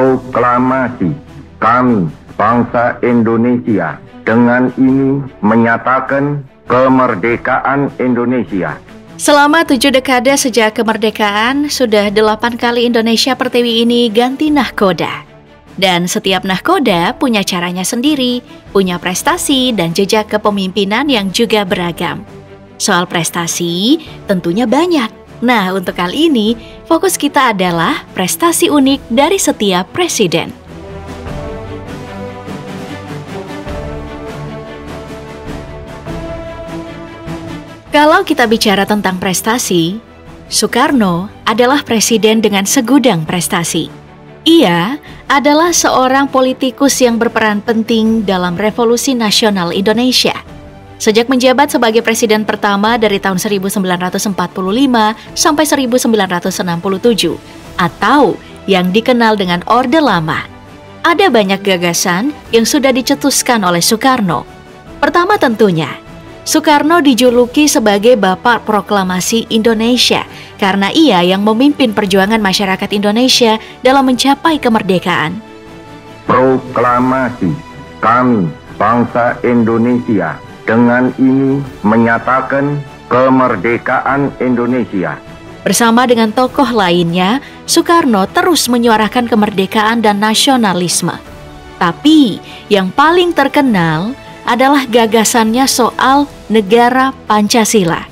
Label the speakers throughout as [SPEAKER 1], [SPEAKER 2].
[SPEAKER 1] Proklamasi kami, bangsa Indonesia, dengan ini menyatakan kemerdekaan Indonesia.
[SPEAKER 2] Selama 7 dekade sejak kemerdekaan, sudah 8 kali Indonesia Pertiwi ini ganti nahkoda. Dan setiap nahkoda punya caranya sendiri, punya prestasi dan jejak kepemimpinan yang juga beragam. Soal prestasi tentunya banyak. Nah, untuk kali ini, fokus kita adalah prestasi unik dari setiap presiden. Kalau kita bicara tentang prestasi, Soekarno adalah presiden dengan segudang prestasi. Ia adalah seorang politikus yang berperan penting dalam Revolusi Nasional Indonesia. Sejak menjabat sebagai presiden pertama dari tahun 1945 sampai 1967, atau yang dikenal dengan Orde Lama, ada banyak gagasan yang sudah dicetuskan oleh Soekarno. Pertama tentunya, Soekarno dijuluki sebagai Bapak Proklamasi Indonesia karena ia yang memimpin perjuangan masyarakat Indonesia dalam mencapai kemerdekaan.
[SPEAKER 1] Proklamasi kami, bangsa Indonesia, dengan ini menyatakan kemerdekaan Indonesia.
[SPEAKER 2] Bersama dengan tokoh lainnya, Soekarno terus menyuarakan kemerdekaan dan nasionalisme. Tapi yang paling terkenal adalah gagasannya soal negara Pancasila.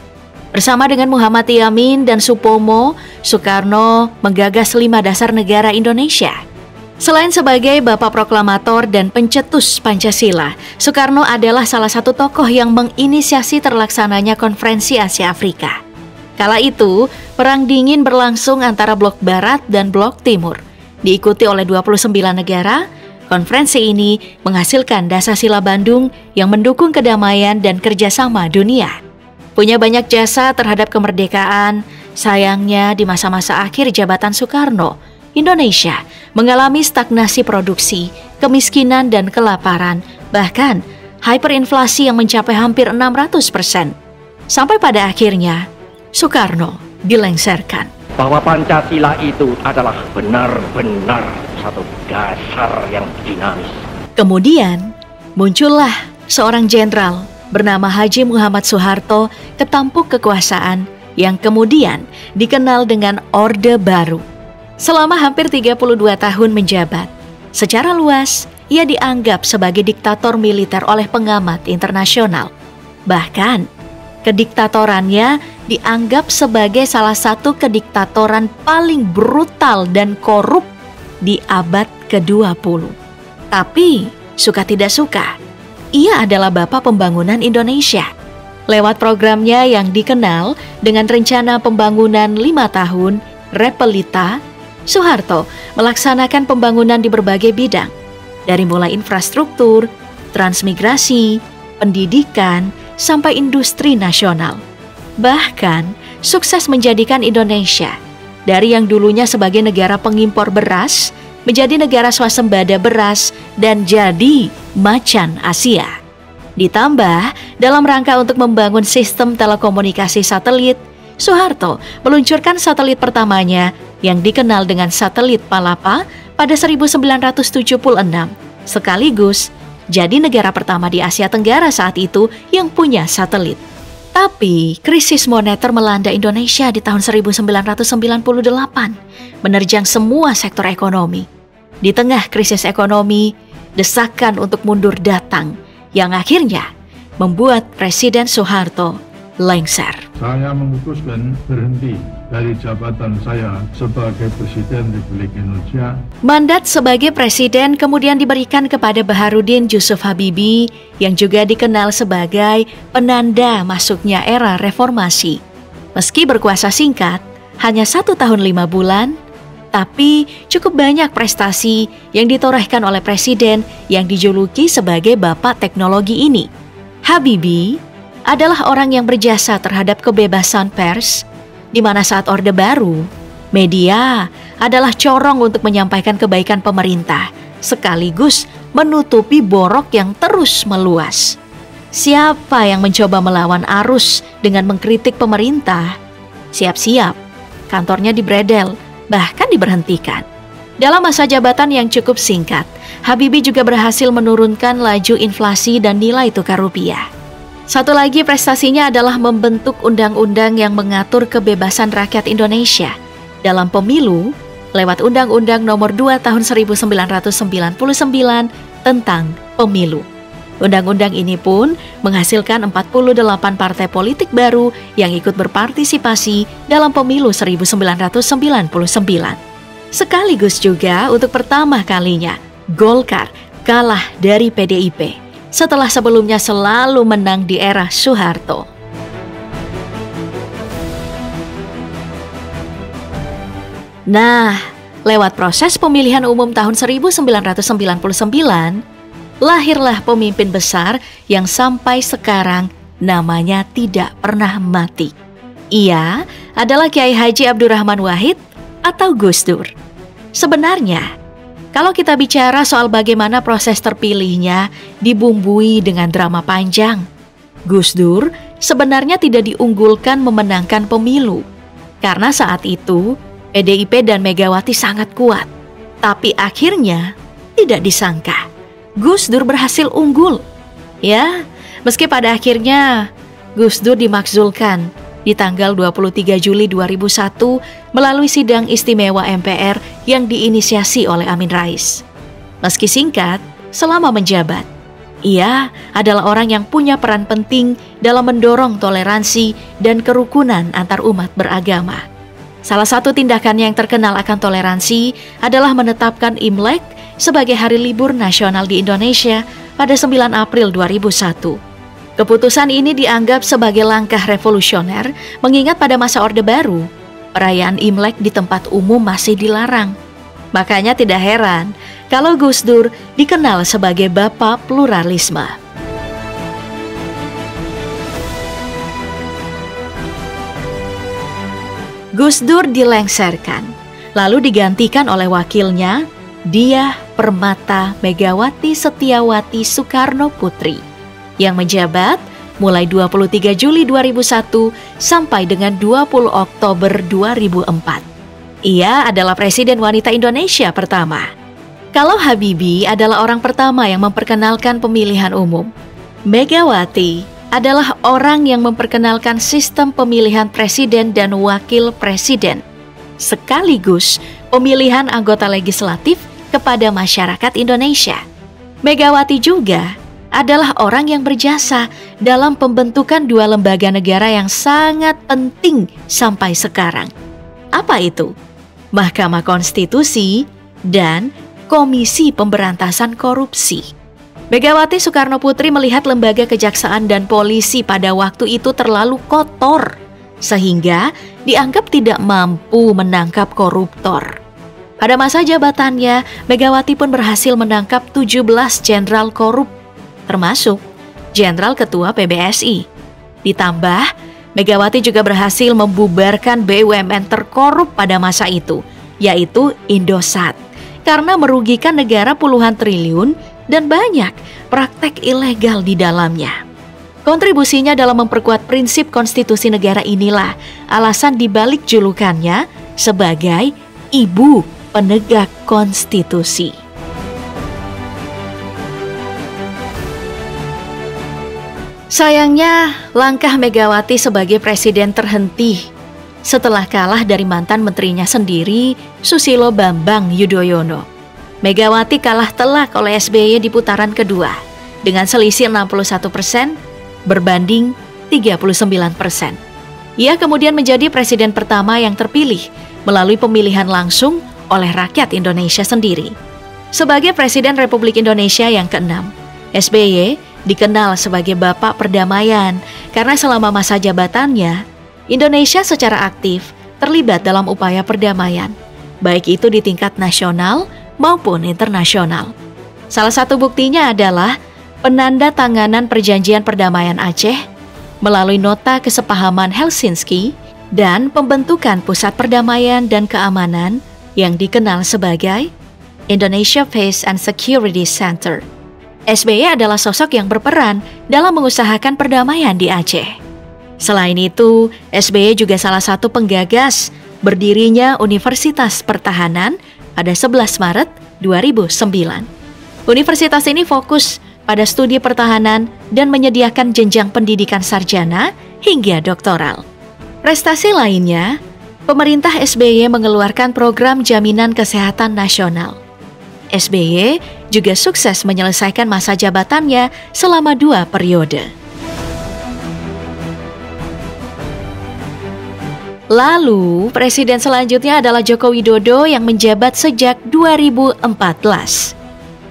[SPEAKER 2] Bersama dengan Muhammad Yamin dan Supomo, Soekarno menggagas 5 dasar negara Indonesia. Selain sebagai Bapak Proklamator dan pencetus Pancasila, Soekarno adalah salah satu tokoh yang menginisiasi terlaksananya Konferensi Asia Afrika. Kala itu, Perang Dingin berlangsung antara Blok Barat dan Blok Timur. Diikuti oleh 29 negara, konferensi ini menghasilkan Dasar-Sila Bandung yang mendukung kedamaian dan kerjasama dunia. Punya banyak jasa terhadap kemerdekaan, sayangnya di masa-masa akhir jabatan Soekarno, Indonesia mengalami stagnasi produksi, kemiskinan dan kelaparan, bahkan hyperinflasi yang mencapai hampir 600%. Sampai pada akhirnya, Soekarno dilengsarkan.
[SPEAKER 3] Bahwa Pancasila itu adalah benar-benar satu dasar yang dinamis.
[SPEAKER 2] Kemudian, muncullah seorang jenderal bernama Haji Muhammad Soeharto ketampuk kekuasaan yang kemudian dikenal dengan Orde Baru. Selama hampir 32 tahun menjabat, secara luas ia dianggap sebagai diktator militer oleh pengamat internasional. Bahkan, kediktatorannya dianggap sebagai salah satu kediktatoran paling brutal dan korup di abad ke-20. Tapi, suka tidak suka, ia adalah Bapak Pembangunan Indonesia. Lewat programnya yang dikenal dengan Rencana Pembangunan 5 Tahun, Repelita, Soeharto melaksanakan pembangunan di berbagai bidang, dari mulai infrastruktur, transmigrasi, pendidikan, sampai industri nasional. Bahkan, sukses menjadikan Indonesia dari yang dulunya sebagai negara pengimpor beras menjadi negara swasembada beras dan jadi macan Asia. Ditambah, dalam rangka untuk membangun sistem telekomunikasi satelit, Soeharto meluncurkan satelit pertamanya yang dikenal dengan satelit Palapa pada 1976, sekaligus jadi negara pertama di Asia Tenggara saat itu yang punya satelit. Tapi, krisis moneter melanda Indonesia di tahun 1998, menerjang semua sektor ekonomi. Di tengah krisis ekonomi, desakan untuk mundur datang, yang akhirnya membuat Presiden Soeharto lengser.
[SPEAKER 4] Saya memutuskan berhenti dari jabatan saya sebagai Presiden Republik Indonesia.
[SPEAKER 2] Mandat sebagai presiden kemudian diberikan kepada Baharudin Yusuf Habibie yang juga dikenal sebagai penanda masuknya era reformasi. Meski berkuasa singkat, hanya 1 tahun 5 bulan, tapi cukup banyak prestasi yang ditorehkan oleh presiden yang dijuluki sebagai Bapak Teknologi ini. Habibie adalah orang yang berjasa terhadap kebebasan pers, di mana saat Orde Baru, media adalah corong untuk menyampaikan kebaikan pemerintah, sekaligus menutupi borok yang terus meluas. Siapa yang mencoba melawan arus dengan mengkritik pemerintah, siap-siap, kantornya dibredel, bahkan diberhentikan. Dalam masa jabatan yang cukup singkat, Habibie juga berhasil menurunkan laju inflasi dan nilai tukar rupiah. Satu lagi prestasinya adalah membentuk undang-undang yang mengatur kebebasan rakyat Indonesia dalam pemilu lewat Undang-Undang Nomor 2 Tahun 1999 tentang pemilu. Undang-undang ini pun menghasilkan 48 partai politik baru yang ikut berpartisipasi dalam pemilu 1999. Sekaligus juga untuk pertama kalinya Golkar kalah dari PDIP setelah sebelumnya selalu menang di era Soeharto. Nah, lewat proses pemilihan umum tahun 1999, lahirlah pemimpin besar yang sampai sekarang namanya tidak pernah mati. Ia adalah Kiai Haji Abdurrahman Wahid atau Gus Dur. Sebenarnya, kalau kita bicara soal bagaimana proses terpilihnya dibumbui dengan drama panjang, Gus Dur sebenarnya tidak diunggulkan memenangkan pemilu. Karena saat itu, PDIP dan Megawati sangat kuat. Tapi akhirnya, tidak disangka, Gus Dur berhasil unggul. Ya, meski pada akhirnya Gus Dur dimakzulkan di tanggal 23 Juli 2001 melalui sidang istimewa MPR yang diinisiasi oleh Amin Rais. Meski singkat, selama menjabat, ia adalah orang yang punya peran penting dalam mendorong toleransi dan kerukunan antar umat beragama. Salah satu tindakan yang terkenal akan toleransi adalah menetapkan Imlek sebagai hari libur nasional di Indonesia pada 9 April 2001. Keputusan ini dianggap sebagai langkah revolusioner mengingat pada masa Orde Baru, perayaan Imlek di tempat umum masih dilarang. Makanya tidak heran kalau Gus Dur dikenal sebagai Bapak Pluralisme. Gus Dur dilengsarkan, lalu digantikan oleh wakilnya, Diah Permata Megawati Setiawati Soekarno Putri, yang menjabat mulai 23 Juli 2001 sampai dengan 20 Oktober 2004. Ia adalah Presiden Wanita Indonesia pertama. Kalau Habibie adalah orang pertama yang memperkenalkan pemilihan umum, Megawati adalah orang yang memperkenalkan sistem pemilihan presiden dan wakil presiden, sekaligus pemilihan anggota legislatif kepada masyarakat Indonesia. Megawati juga adalah orang yang berjasa dalam pembentukan dua lembaga negara yang sangat penting sampai sekarang. Apa itu? Mahkamah Konstitusi dan Komisi Pemberantasan Korupsi. Megawati Soekarno Putri melihat lembaga kejaksaan dan polisi pada waktu itu terlalu kotor, sehingga dianggap tidak mampu menangkap koruptor. Pada masa jabatannya, Megawati pun berhasil menangkap 17 jenderal korup, termasuk Jenderal Ketua PBSI. Ditambah, Megawati juga berhasil membubarkan BUMN terkorup pada masa itu, yaitu Indosat, karena merugikan negara puluhan triliun dan banyak praktek ilegal di dalamnya. Kontribusinya dalam memperkuat prinsip konstitusi negara inilah alasan dibalik julukannya sebagai Ibu Penegak Konstitusi. Sayangnya, langkah Megawati sebagai presiden terhenti setelah kalah dari mantan menterinya sendiri, Susilo Bambang Yudhoyono. Megawati kalah telak oleh SBY di putaran kedua dengan selisih 61% berbanding 39%. Ia kemudian menjadi presiden pertama yang terpilih melalui pemilihan langsung oleh rakyat Indonesia sendiri. Sebagai Presiden Republik Indonesia yang ke-6, SBY dikenal sebagai Bapak Perdamaian karena selama masa jabatannya, Indonesia secara aktif terlibat dalam upaya perdamaian, baik itu di tingkat nasional maupun internasional. Salah satu buktinya adalah penandatanganan Perjanjian Perdamaian Aceh melalui Nota Kesepahaman Helsinki dan pembentukan Pusat Perdamaian dan Keamanan yang dikenal sebagai Indonesia Peace and Security Center. SBY adalah sosok yang berperan dalam mengusahakan perdamaian di Aceh. Selain itu, SBY juga salah satu penggagas berdirinya Universitas Pertahanan pada 11 Maret 2009. Universitas ini fokus pada studi pertahanan dan menyediakan jenjang pendidikan sarjana hingga doktoral. Prestasi lainnya, pemerintah SBY mengeluarkan program jaminan kesehatan nasional. SBY juga sukses menyelesaikan masa jabatannya selama 2 periode. Lalu, presiden selanjutnya adalah Joko Widodo yang menjabat sejak 2014.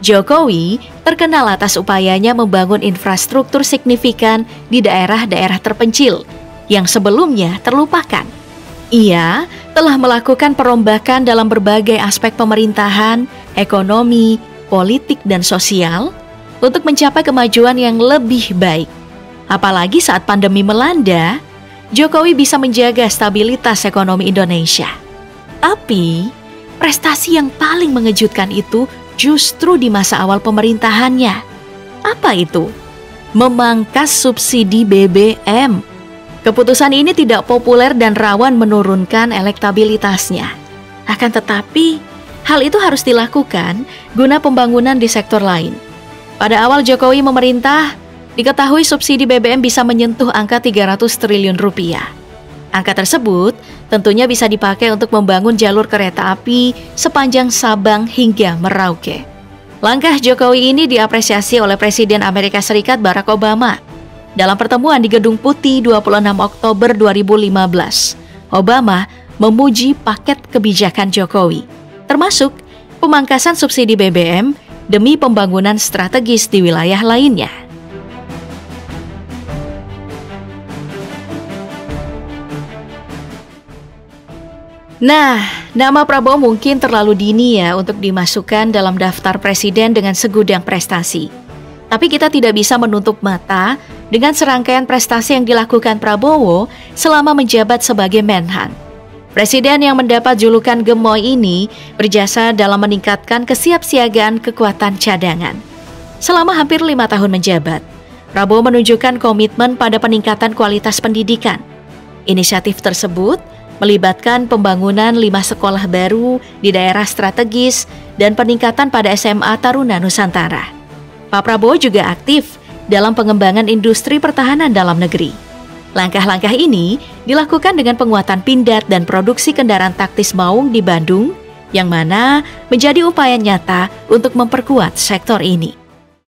[SPEAKER 2] Jokowi terkenal atas upayanya membangun infrastruktur signifikan di daerah-daerah terpencil yang sebelumnya terlupakan. Ia telah melakukan perombakan dalam berbagai aspek pemerintahan, ekonomi, politik, dan sosial untuk mencapai kemajuan yang lebih baik. Apalagi saat pandemi melanda, Jokowi bisa menjaga stabilitas ekonomi Indonesia. Tapi, prestasi yang paling mengejutkan itu justru di masa awal pemerintahannya. Apa itu? Memangkas subsidi BBM. Keputusan ini tidak populer dan rawan menurunkan elektabilitasnya. Akan tetapi, hal itu harus dilakukan guna pembangunan di sektor lain. Pada awal Jokowi memerintah, diketahui subsidi BBM bisa menyentuh angka 300 triliun rupiah. Angka tersebut tentunya bisa dipakai untuk membangun jalur kereta api sepanjang Sabang hingga Merauke. Langkah Jokowi ini diapresiasi oleh Presiden Amerika Serikat Barack Obama. Dalam pertemuan di Gedung Putih 26 Oktober 2015, Obama memuji paket kebijakan Jokowi, termasuk pemangkasan subsidi BBM demi pembangunan strategis di wilayah lainnya. Nah, nama Prabowo mungkin terlalu dini ya untuk dimasukkan dalam daftar presiden dengan segudang prestasi. Tapi kita tidak bisa menutup mata dengan serangkaian prestasi yang dilakukan Prabowo selama menjabat sebagai Menhan. Presiden yang mendapat julukan Gemoy ini berjasa dalam meningkatkan kesiapsiagaan kekuatan cadangan. Selama hampir 5 tahun menjabat, Prabowo menunjukkan komitmen pada peningkatan kualitas pendidikan. Inisiatif tersebut melibatkan pembangunan 5 sekolah baru di daerah strategis dan peningkatan pada SMA Taruna Nusantara. Pak Prabowo juga aktif dalam pengembangan industri pertahanan dalam negeri. Langkah-langkah ini dilakukan dengan penguatan pindad dan produksi kendaraan taktis maung di Bandung, yang mana menjadi upaya nyata untuk memperkuat sektor ini.